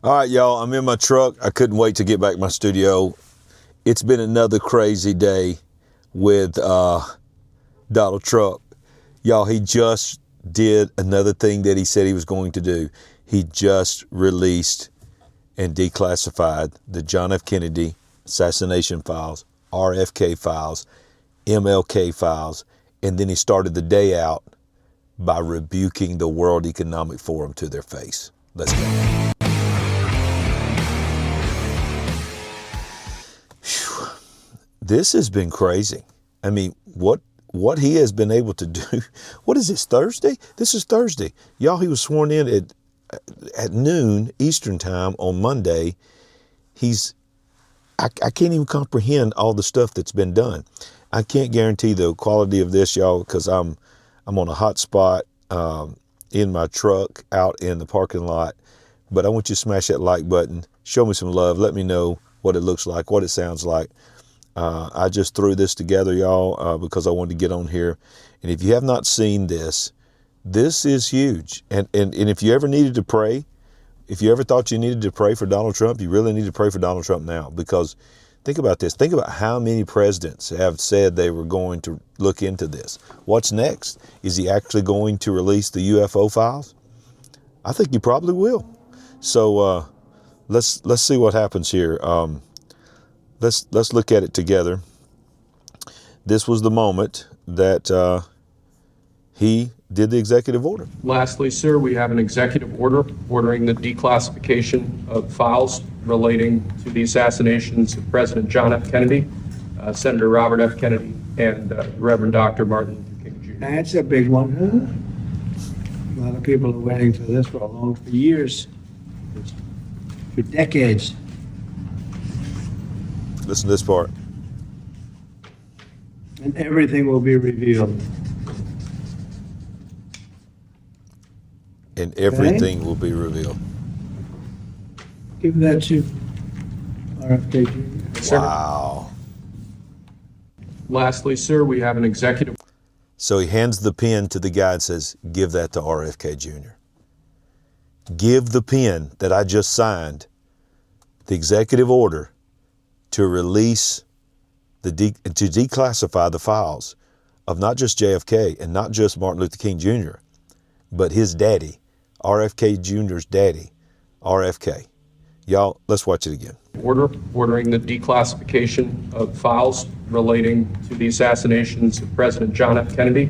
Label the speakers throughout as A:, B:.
A: All right, y'all, I'm in my truck. I couldn't wait to get back in my studio. It's been another crazy day with Donald Trump. Y'all, he just did another thing that he said he was going to do. He just released and declassified the John F. Kennedy assassination files, RFK files, MLK files, and then he started the day out by rebuking the World Economic Forum to their face. Let's go. Whew. This has been crazy. I mean, what he has been able to do. What is this, Thursday? This is Thursday. Y'all, he was sworn in at noon Eastern time on Monday. I can't even comprehend all the stuff that's been done. I can't guarantee the quality of this, y'all, because I'm on a hot spot in my truck out in the parking lot. But I want you to smash that like button. Show me some love. Let me know what it looks like, what it sounds like. I just threw this together, y'all, because I wanted to get on here. And if you have not seen this is huge. And if you ever needed to pray, if you ever thought you needed to pray for Donald Trump, you really need to pray for Donald Trump now. Because think about this. Think about how many presidents have said they were going to look into this. What's next? Is he actually going to release the UFO files? I think he probably will. So let's see what happens here. Let's look at it together. This was the moment that he did the executive order.
B: Lastly, sir, we have an executive order ordering the declassification of files relating to the assassinations of President John F. Kennedy, Senator Robert F. Kennedy, and Reverend Dr. Martin Luther King Jr.
C: That's a big one. A lot of people are waiting for this for years, for decades.
A: Listen to this part.
C: And everything will be revealed.
A: And everything will be revealed.
C: Give that to RFK Jr.
B: Sir.
A: Wow.
B: Lastly, sir, we have an executive.
A: So he hands the pen to the guy and says, give that to RFK Jr. Give the pen that I just signed, the executive order, to release, to declassify the files of not just JFK and not just Martin Luther King Jr., but his daddy, RFK Jr.'s daddy, RFK. Y'all, let's watch it again.
B: Order ordering the declassification of files relating to the assassinations of President John F. Kennedy,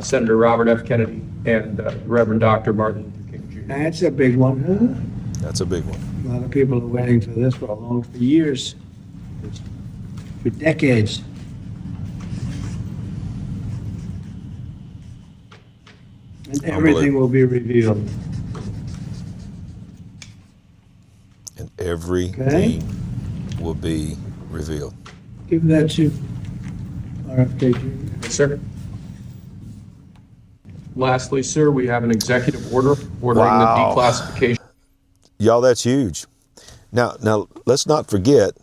B: Senator Robert F. Kennedy, and Reverend Dr. Martin Luther King Jr.
C: That's a big one.
A: That's a big one.
C: A lot of people are waiting for this for years, for decades. And everything will be revealed.
A: And everything will be revealed.
C: Give that to RFK Jr.
B: Yes, sir. Lastly, sir, we have an executive order ordering the declassification.
A: Y'all, that's huge. Now, let's not forget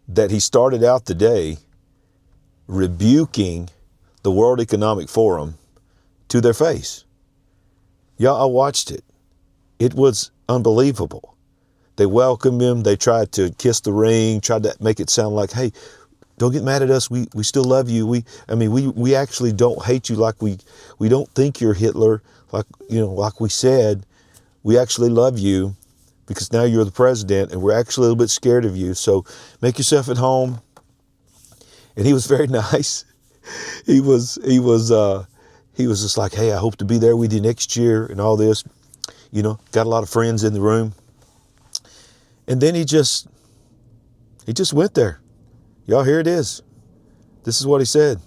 A: that he started out the day rebuking the World Economic Forum to their face. Y'all, I watched it. It was unbelievable. They welcomed him. They tried to kiss the ring, tried to make it sound like, hey, don't get mad at us. We still love you. We actually don't hate you like we don't think you're Hitler, like we said. We actually love you because now you're the president and we're actually a little bit scared of you. So make yourself at home. And he was very nice. He was just like, hey, I hope to be there with you next year and all this. Got a lot of friends in the room. And then he just went there. Y'all, here it is. This is what he said.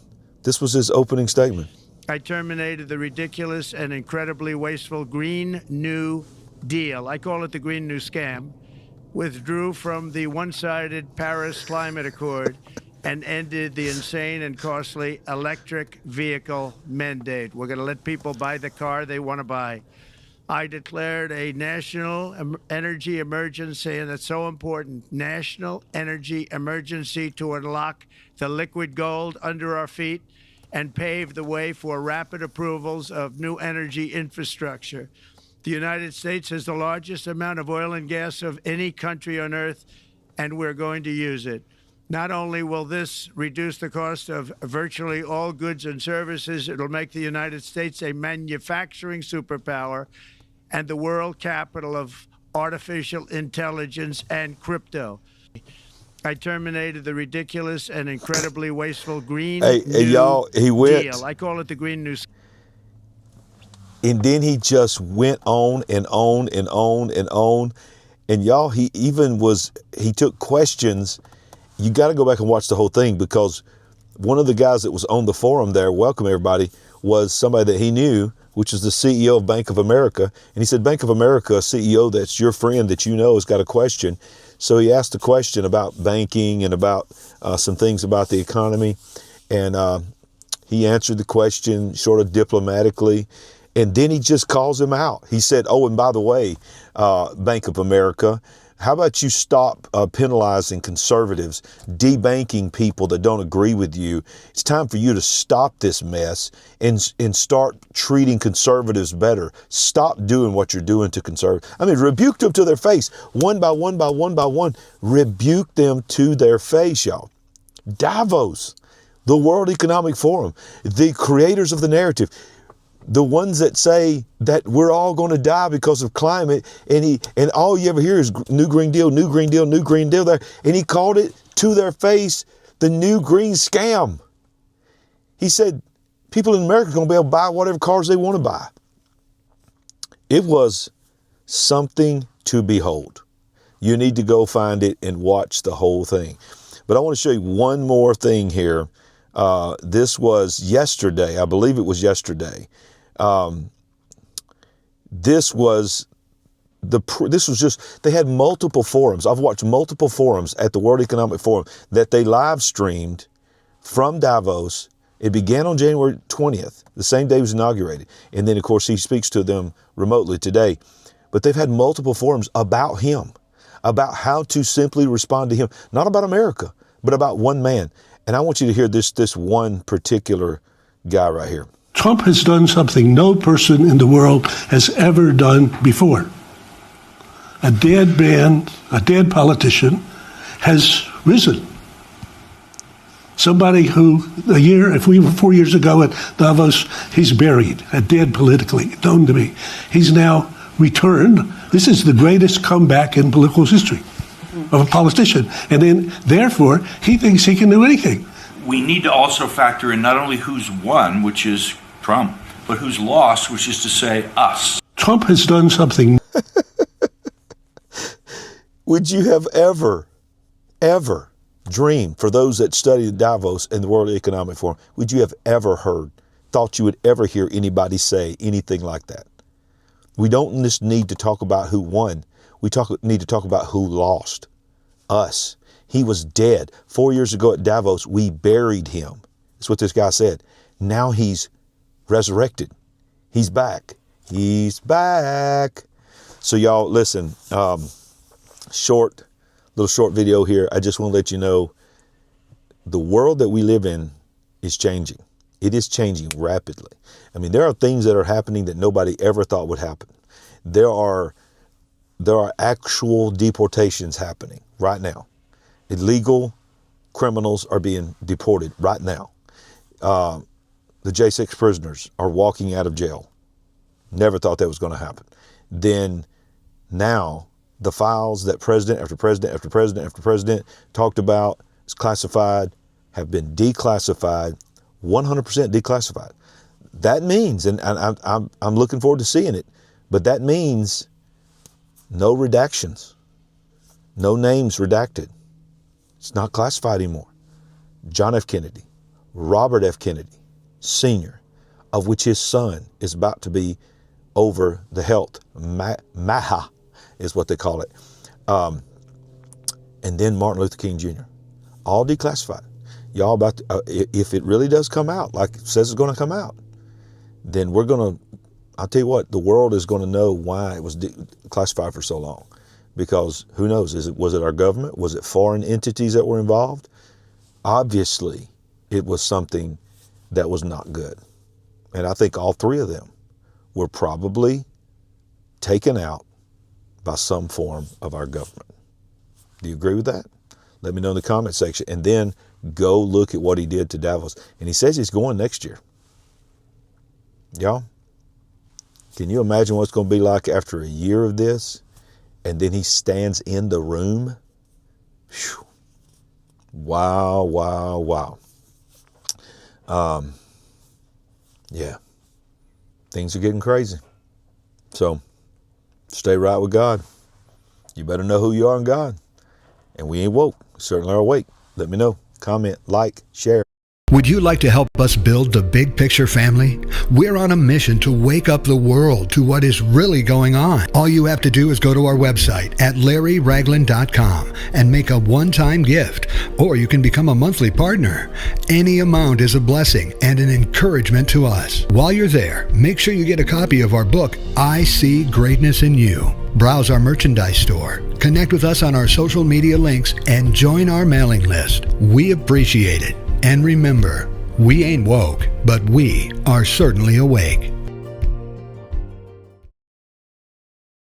A: This was his opening statement.
D: I terminated the ridiculous and incredibly wasteful Green New Deal. I call it the Green New Scam. Withdrew from the one-sided Paris Climate Accord and ended the insane and costly electric vehicle mandate. We're going to let people buy the car they want to buy. I declared a national energy emergency, and it's so important, national energy emergency to unlock the liquid gold under our feet and pave the way for rapid approvals of new energy infrastructure. The United States has the largest amount of oil and gas of any country on earth, and we're going to use it. Not only will this reduce the cost of virtually all goods and services, it'll make the United States a manufacturing superpower and the world capital of artificial intelligence and crypto. I terminated the ridiculous and incredibly wasteful Green New
A: y'all, he went.
D: Deal. I call it the Green New.
A: And then he just went on and on and on and on. And y'all, he took questions. You got to go back and watch the whole thing, because one of the guys that was on the forum there, welcome everybody, was somebody that he knew, which is the CEO of Bank of America. And he said, Bank of America, a CEO that's your friend that you know has got a question. So he asked a question about banking and about some things about the economy. And he answered the question sort of diplomatically. And then he just calls him out. He said, oh, and by the way, Bank of America, how about you stop penalizing conservatives, debanking people that don't agree with you? It's time for you to stop this mess and start treating conservatives better. Stop doing what you're doing to conservatives. I mean, rebuke them to their face, one by one by one by one. Rebuke them to their face, y'all. Davos, the World Economic Forum, the creators of the narrative, the ones that say that we're all going to die because of climate, and all you ever hear is New Green Deal, New Green Deal, New Green Deal there. And he called it to their face the new green scam. He said people in America are going to be able to buy whatever cars they want to buy. It was something to behold. You need to go find it and watch the whole thing. But I want to show you one more thing here. This was yesterday. I believe it was yesterday. This was just, they had multiple forums. I've watched multiple forums at the World Economic Forum that they live streamed from Davos. It began on January 20th, the same day it was inaugurated. And then, of course, he speaks to them remotely today. But they've had multiple forums about him, about how to simply respond to him, not about America, but about one man. And I want you to hear this one particular guy right here.
E: Trump has done something no person in the world has ever done before. A dead man, a dead politician, has risen. Somebody who, 4 years ago at Davos, he's buried, dead politically, known to me. He's now returned. This is the greatest comeback in political history of a politician. And then, therefore, he thinks he can do anything.
F: We need to also factor in not only who's won, which is Trump, but who's lost, which is to say us.
E: Trump has done something.
A: Would you have ever dreamed, for those that study Davos and the World Economic Forum, would you have ever thought you would ever hear anybody say anything like that? We don't just need to talk about who won. We need to talk about who lost. Us. He was dead. 4 years ago at Davos, we buried him. That's what this guy said. Now he's resurrected. He's back. He's back. So y'all, listen, little short video here. I just want to let you know the world that we live in is changing. It is changing rapidly. I mean, there are things that are happening that nobody ever thought would happen. There are actual deportations happening right now. Illegal criminals are being deported right now. The J6 prisoners are walking out of jail. Never thought that was going to happen. Then now the files that president after president after president after president talked about is classified, have been declassified, 100% declassified. That means, and I'm looking forward to seeing it, but that means no redactions, no names redacted. It's not classified anymore. John F. Kennedy, Robert F. Kennedy, Sr., of which his son is about to be over the health, MAHA is what they call it. And then Martin Luther King Jr., all declassified. Y'all about to, if it really does come out, like it says it's going to come out, then I'll tell you what, the world is going to know why it was classified for so long. Because who knows, was it our government? Was it foreign entities that were involved? Obviously, it was something that was not good. And I think all three of them were probably taken out by some form of our government. Do you agree with that? Let me know in the comment section. And then go look at what he did to Davos. And he says he's going next year. Y'all, can you imagine what it's going to be like after a year of this? And then he stands in the room? Whew. Wow, wow, wow. Yeah, things are getting crazy. So stay right with God. You better know who you are in God. And we ain't woke. We certainly are awake. Let me know. Comment, like, share.
G: Would you like to help us build the big picture family? We're on a mission to wake up the world to what is really going on. All you have to do is go to our website at LarryRagland.com and make a one-time gift, or you can become a monthly partner. Any amount is a blessing and an encouragement to us. While you're there, make sure you get a copy of our book, I See Greatness in You. Browse our merchandise store, connect with us on our social media links, and join our mailing list. We appreciate it. And remember, we ain't woke, but we are certainly awake.